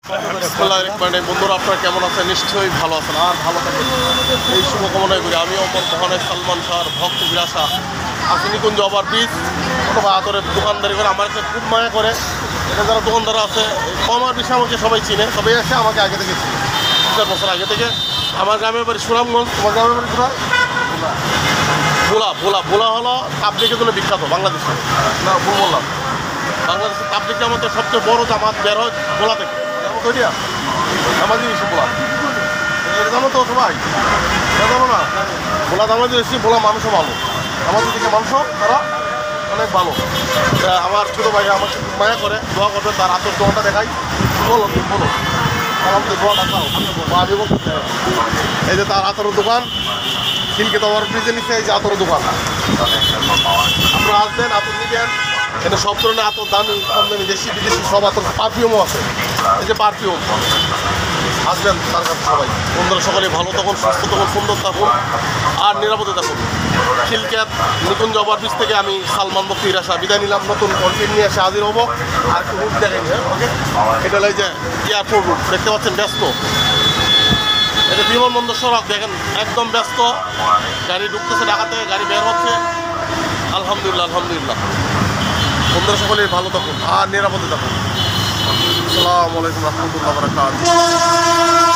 বন্ধুরা আপনারা কেমন আছেন? নিশ্চয়ই ভালো আছেন আর ভালো থাকেন এই শুভকামনাই করি। আমিও মহানের সালমান শাহর ভক্ত বিরাসা আছি নিকুঞ্জ ওভারব্রিজ অথবা আতরের দোকানদারি করে আমার কাছে খুব মায়া করে। এটা যারা দোকানদার আছে আমার বিষয়ে আমাকে সবাই চিনে, সবাই আসে আমাকে আগে থেকে চিনে 2-4 বছর আগে থেকে। আমার গ্রামের বাড়ি সুনামগঞ্জ। তোমার গ্রামের বাড়ি কোথায়? ভোলা। ভোলা ভোলা হলো তাবলিগের জন্য বিখ্যাত বাংলাদেশে। না ভুল বললাম, বাংলাদেশের তাবলিগের মধ্যে সবচেয়ে বড় জামাত বের হয় ভোলা থেকে। আমাদের এসে বলা এটা জানো তো সবাই, এটা জানো না? ভোলা আমাদের এসে ভোলা মানুষও ভালো, আমাদের দিকে মানুষও তারা অনেক ভালো। আমার ছোটো ভাই আমাকে মায়া করে, দোয়া করবে, তার আতর দোয়াটা দেখাই। বলো বলো আমাদের দোয়া দেখাও। আমি বলতে এই যে তার আতরের দোকান খিলকে তো আমার ব্রিজে নিচ্ছে, এই যে আতরের দোকান। আপনারা আসবেন, আতর নিবেন। এটা সব ধরনের আতর, দামি কম দামি দেশি বিদেশি সব আতর, পারফিউমও আছে। এই যে পারফিউম, আসবেন তার কাছে সবাই। বন্ধুরা সকলে ভালো থাকুন, সুস্থ থাকুন, সুন্দর থাকুন আর নিরাপদে থাকুন। খিলক্যাত নিকুঞ্জ ওভারব্রিজ থেকে আমি সালমান মুক্তি রাশা বিদায় নিলাম। নতুন কন্টেন্ট নিয়ে এসে হাজির হবো। আর একটু রুট দেখেন, ওকে? এটা হলো যে এয়ারপোর্ট রুট, দেখতে পাচ্ছেন ব্যস্ত। এটা বিমানবন্দর সড়ক, দেখেন একদম ব্যস্ত। গাড়ি ঢুকতেছে ঢাকা থেকে, গাড়ি বের হচ্ছে। আলহামদুলিল্লাহ আলহামদুলিল্লাহ। বন্ধুরা সকলেই ভালো থাকুন আর নিরাপদে থাকুন। আসসালামু আলাইকুম রহমতুল্লাহ বারাকাতুহু।